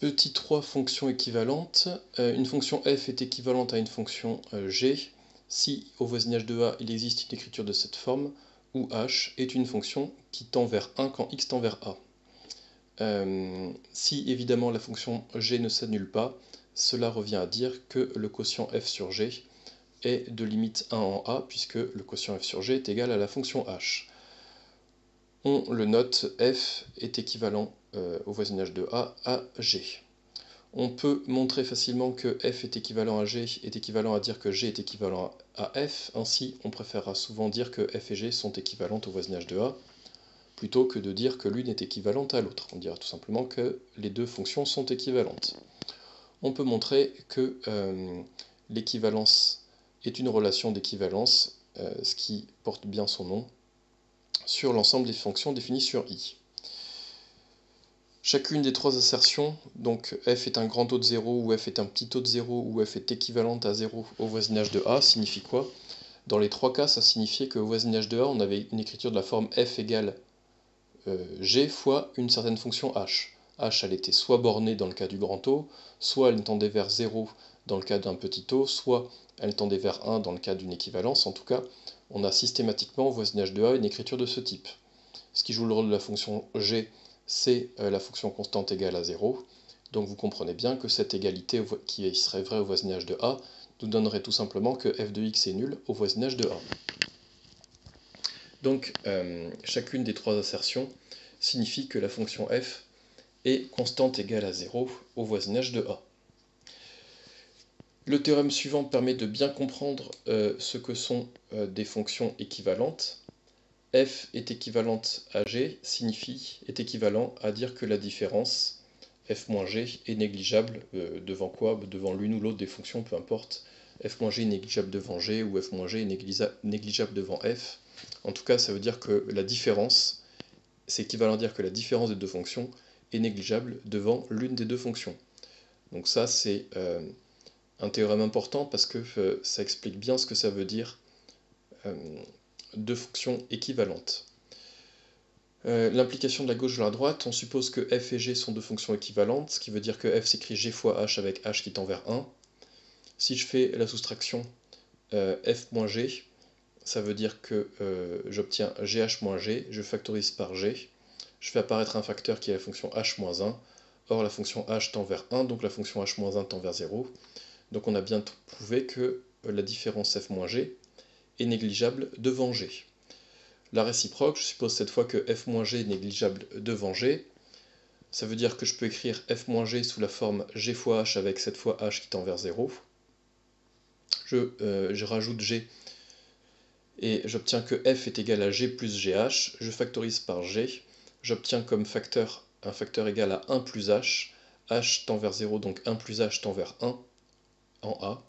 Petit 3, fonction équivalente. Une fonction f est équivalente à une fonction g si au voisinage de a il existe une écriture de cette forme, où h est une fonction qui tend vers 1 quand x tend vers a. Si évidemment la fonction g ne s'annule pas, cela revient à dire que le quotient f sur g est de limite 1 en a, puisque le quotient f sur g est égal à la fonction h. On le note, f est équivalent au voisinage de a à g. On peut montrer facilement que f est équivalent à g est équivalent à dire que g est équivalent à f. Ainsi, on préférera souvent dire que f et g sont équivalentes au voisinage de a, plutôt que de dire que l'une est équivalente à l'autre. On dira tout simplement que les deux fonctions sont équivalentes. On peut montrer que l'équivalence est une relation d'équivalence, ce qui porte bien son nom, sur l'ensemble des fonctions définies sur i. Chacune des trois assertions, donc f est un grand taux de 0, ou f est un petit taux de 0, ou f est équivalente à 0 au voisinage de a, signifie quoi? Dans les trois cas, ça signifiait qu'au voisinage de a, on avait une écriture de la forme f égale g fois une certaine fonction h. H, elle était soit bornée dans le cas du grand taux, soit elle tendait vers 0 dans le cas d'un petit taux, soit elle tendait vers 1 dans le cas d'une équivalence. En tout cas, on a systématiquement au voisinage de a une écriture de ce type. Ce qui joue le rôle de la fonction g, c'est la fonction constante égale à 0. Donc vous comprenez bien que cette égalité qui serait vraie au voisinage de a nous donnerait tout simplement que f de x est nul au voisinage de a. Donc chacune des trois assertions signifie que la fonction f est constante égale à 0 au voisinage de a. Le théorème suivant permet de bien comprendre ce que sont des fonctions équivalentes. F est équivalente à g est équivalent à dire que la différence f moins g est négligeable devant quoi? Devant l'une ou l'autre des fonctions, peu importe. F moins g est négligeable devant g ou f moins g est négligeable devant f. En tout cas, ça veut dire que la différence, c'est équivalent à dire que la différence des deux fonctions est négligeable devant l'une des deux fonctions. Donc ça, c'est un théorème important parce que ça explique bien ce que ça veut dire deux fonctions équivalentes. L'implication de la gauche vers la droite, on suppose que f et g sont deux fonctions équivalentes, ce qui veut dire que f s'écrit g fois h avec h qui tend vers 1. Si je fais la soustraction f moins g, ça veut dire que j'obtiens gh moins g, je factorise par g, je fais apparaître un facteur qui est la fonction h moins 1, or la fonction h tend vers 1, donc la fonction h moins 1 tend vers 0. Donc on a bien prouvé que la différence f moins g est négligeable devant g. La réciproque, je suppose cette fois que f moins g est négligeable devant g. Ça veut dire que je peux écrire f moins g sous la forme g fois h avec cette fois h qui tend vers 0. Je rajoute g et j'obtiens que f est égal à g plus gh. Je factorise par g. J'obtiens comme facteur un facteur égal à 1 plus h. H tend vers 0, donc 1 plus h tend vers 1 en a.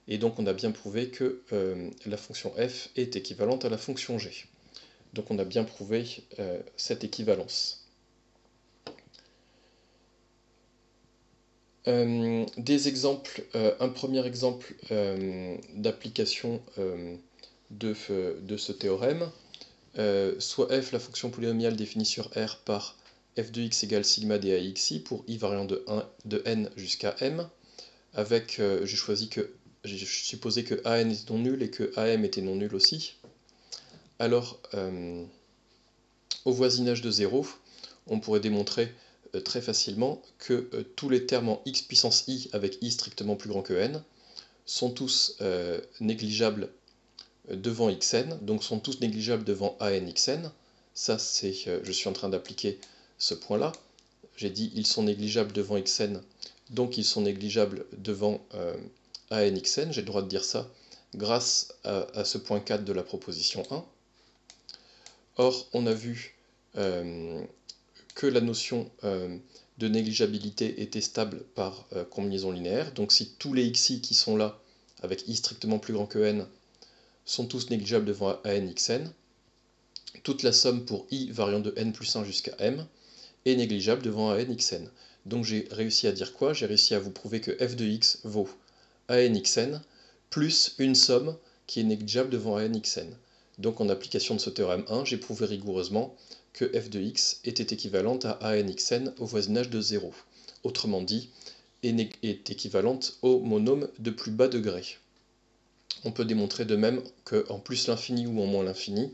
Et donc on a bien prouvé que la fonction f est équivalente à la fonction g. Donc on a bien prouvé cette équivalence. Des exemples, un premier exemple d'application de ce théorème, soit f, la fonction polynomiale définie sur R par f de x égale sigma d'axi pour i variant de n jusqu'à m, avec, j'ai supposé que an était non nul et que am était non nul aussi. Alors, au voisinage de 0, on pourrait démontrer très facilement que tous les termes en x puissance i avec i strictement plus grand que n sont tous négligeables devant xn, donc sont tous négligeables devant an xn. Ça, c'est, je suis en train d'appliquer ce point-là. J'ai dit ils sont négligeables devant xn, donc ils sont négligeables devant an xn. J'ai le droit de dire ça grâce à ce point 4 de la proposition 1. Or, on a vu que la notion de négligeabilité était stable par combinaison linéaire. Donc si tous les xi qui sont là, avec i strictement plus grand que n, sont tous négligeables devant an xn, toute la somme pour i variant de n plus 1 jusqu'à m est négligeable devant an xn. Donc j'ai réussi à dire quoi? J'ai réussi à vous prouver que f de x vaut an xn plus une somme qui est négligeable devant an xn. Donc en application de ce théorème 1, j'ai prouvé rigoureusement que f de x était équivalente à ANXN au voisinage de 0. Autrement dit, est équivalente au monôme de plus bas degré. On peut démontrer de même qu'en plus l'infini ou en moins l'infini,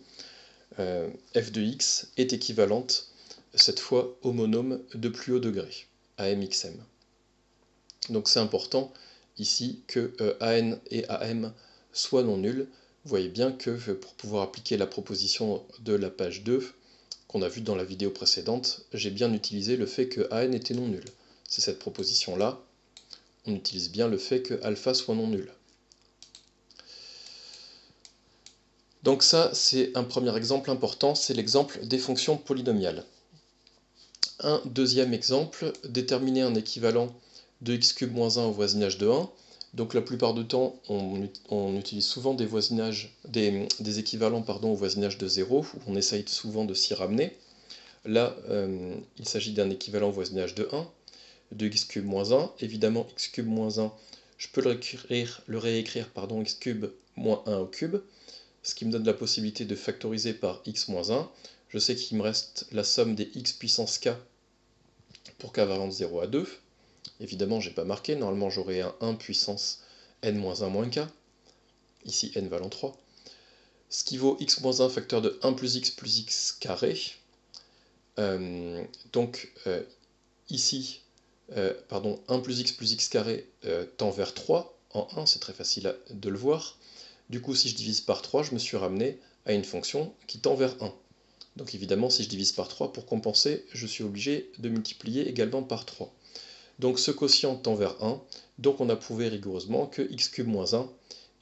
f de x est équivalente cette fois au monôme de plus haut degré, AMXM. Donc c'est important ici que AN et AM soient non nuls. Vous voyez bien que pour pouvoir appliquer la proposition de la page 2, qu'on a vue dans la vidéo précédente, j'ai bien utilisé le fait que AN était non nul. C'est cette proposition-là, on utilise bien le fait que alpha soit non nul. Donc ça, c'est un premier exemple important, c'est l'exemple des fonctions polynomiales. Un deuxième exemple, déterminer un équivalent de x³ moins 1 au voisinage de 1. Donc la plupart du temps, on utilise souvent des équivalents au voisinage de 0, où on essaye souvent de s'y ramener. Là, il s'agit d'un équivalent au voisinage de 1, de x³ moins 1. Évidemment, x³ moins 1, je peux le réécrire x³ moins 1 au cube, ce qui me donne la possibilité de factoriser par x moins 1. Je sais qu'il me reste la somme des x puissance k pour k variant de 0 à 2. Évidemment, je n'ai pas marqué, normalement j'aurai un 1 puissance n moins 1 moins k, ici n valant 3, ce qui vaut x moins 1 facteur de 1 plus x carré. Ici, 1 plus x carré tend vers 3 en 1, c'est très facile de le voir. Du coup, si je divise par 3, je me suis ramené à une fonction qui tend vers 1. Donc évidemment, si je divise par 3, pour compenser, je suis obligé de multiplier également par 3. Donc ce quotient tend vers 1, donc on a prouvé rigoureusement que x³ moins 1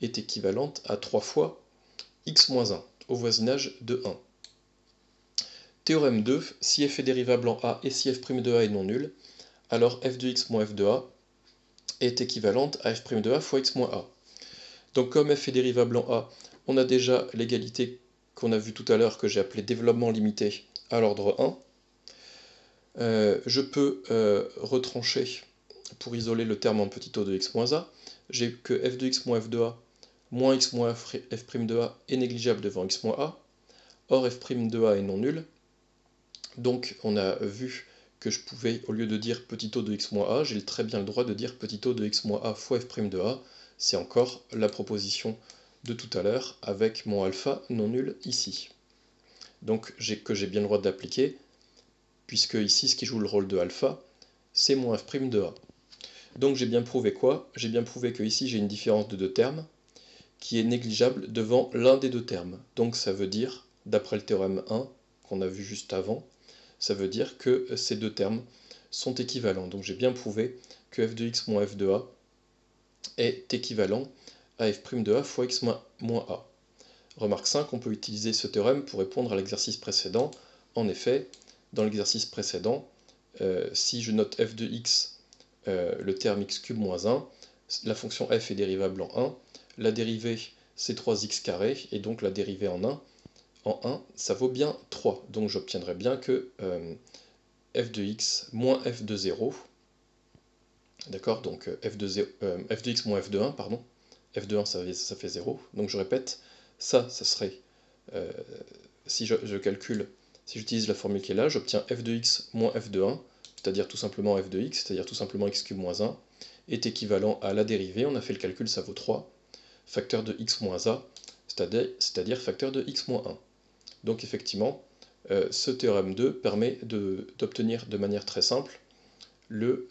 est équivalente à 3 fois x moins 1, au voisinage de 1. Théorème 2, si f est dérivable en a et si f' de a est non nul, alors f de x moins f de a est équivalente à f' de a fois x moins a. Donc comme f est dérivable en a, on a déjà l'égalité qu'on a vue tout à l'heure que j'ai appelée développement limité à l'ordre 1. Je peux retrancher pour isoler le terme en petit o de x moins a. J'ai que f de x moins f de a moins x moins f' de a est négligeable devant x moins a. Or f' de a est non nul. Donc on a vu que je pouvais, au lieu de dire petit o de x moins a, j'ai très bien le droit de dire petit o de x moins a fois f' de a. C'est encore la proposition de tout à l'heure avec mon alpha non nul ici. Donc que j'ai bien le droit d'appliquer, puisque ici ce qui joue le rôle de alpha, c'est mon f' de a. Donc j'ai bien prouvé quoi? J'ai bien prouvé que ici j'ai une différence de deux termes qui est négligeable devant l'un des deux termes. Donc ça veut dire, d'après le théorème 1 qu'on a vu juste avant, ça veut dire que ces deux termes sont équivalents. Donc j'ai bien prouvé que f de x moins f de a est équivalent à f' de a fois x moins a. Remarque 5, on peut utiliser ce théorème pour répondre à l'exercice précédent. En effet, dans l'exercice précédent, si je note f de x, le terme x³ moins 1, la fonction f est dérivable en 1, la dérivée c'est 3x carré, et donc la dérivée en 1, ça vaut bien 3. Donc j'obtiendrai bien que f de x moins f de 0, d'accord, donc f de x moins f de 1, pardon, f de 1 ça fait 0, donc je répète, ça serait, si je calcule, si j'utilise la formule qui est là, j'obtiens f de x moins f de 1, c'est-à-dire tout simplement f de x, c'est-à-dire tout simplement x³ moins 1, est équivalent à la dérivée, on a fait le calcul, ça vaut 3, facteur de x moins a, c'est-à-dire facteur de x moins 1. Donc effectivement, ce théorème 2 permet d'obtenir de manière très simple le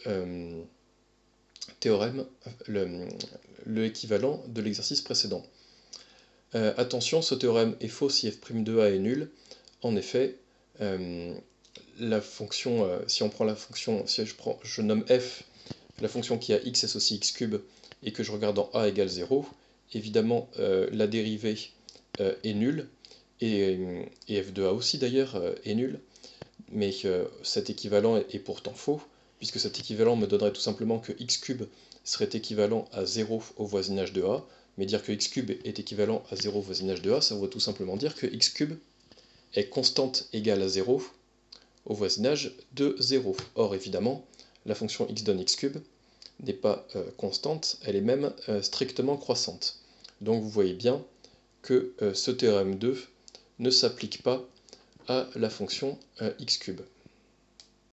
théorème, le équivalent de l'exercice précédent. Attention, ce théorème est faux si f' de a est nul. En effet, la fonction, si on prend la fonction, si je nomme f la fonction qui a x associe x³, et que je regarde en a égale 0, évidemment la dérivée est nulle, et f de a aussi d'ailleurs est nul, mais cet équivalent est pourtant faux, puisque cet équivalent me donnerait tout simplement que x³ serait équivalent à 0 au voisinage de a, mais dire que x³ est équivalent à 0 au voisinage de a, ça veut tout simplement dire que x³ est constante égale à 0 au voisinage de 0. Or évidemment, la fonction x donne x³ n'est pas constante, elle est même strictement croissante. Donc vous voyez bien que ce théorème 2 ne s'applique pas à la fonction x cube.